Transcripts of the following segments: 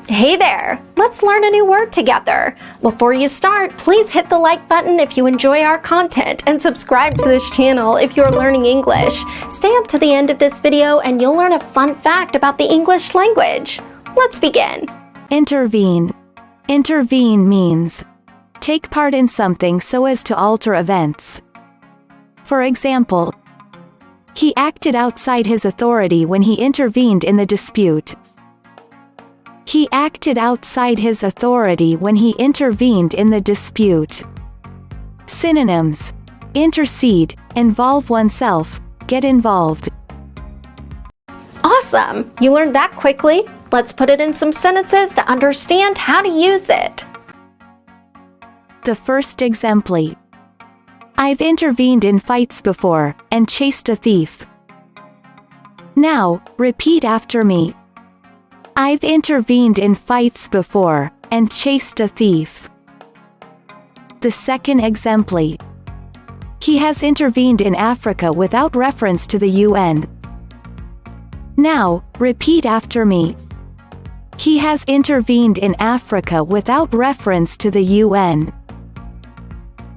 Hey there! Let's learn a new word together. Before you start, please hit the like button if you enjoy our content and subscribe to this channel if you're learning English. Stay up to the end of this video and you'll learn a fun fact about the English language. Let's begin. Intervene. Intervene means take part in something so as to alter events. For example, he acted outside his authority when he intervened in the dispute. He acted outside his authority when he intervened in the dispute. Synonyms: intercede, involve oneself, get involved. Awesome! You learned that quickly. Let's put it in some sentences to understand how to use it. The first exemplar. I've intervened in fights before, and chased a thief. Now, repeat after me. I've intervened in fights before, and chased a thief. The second exemplar. He has intervened in Africa without reference to the UN. Now, repeat after me. He has intervened in Africa without reference to the UN.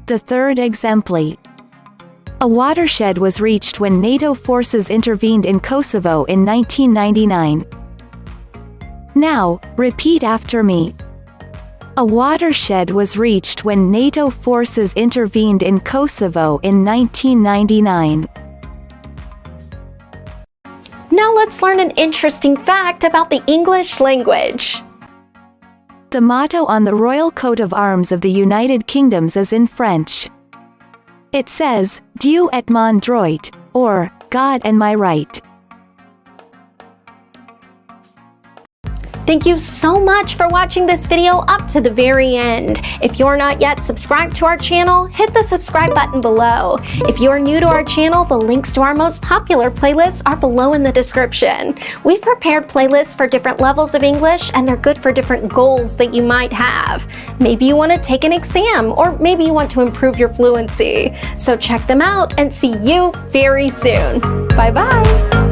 The third exemplar. A watershed was reached when NATO forces intervened in Kosovo in 1999. Now, repeat after me. A watershed was reached when NATO forces intervened in Kosovo in 1999. Now let's learn an interesting fact about the English language. The motto on the Royal Coat of Arms of the United Kingdom is in French. It says, Dieu et mon droit, or, God and my right. Thank you so much for watching this video up to the very end. If you're not yet subscribed to our channel, hit the subscribe button below. If you're new to our channel, the links to our most popular playlists are below in the description. We've prepared playlists for different levels of English, and they're good for different goals that you might have. Maybe you want to take an exam, or maybe you want to improve your fluency. So check them out and see you very soon. Bye-bye.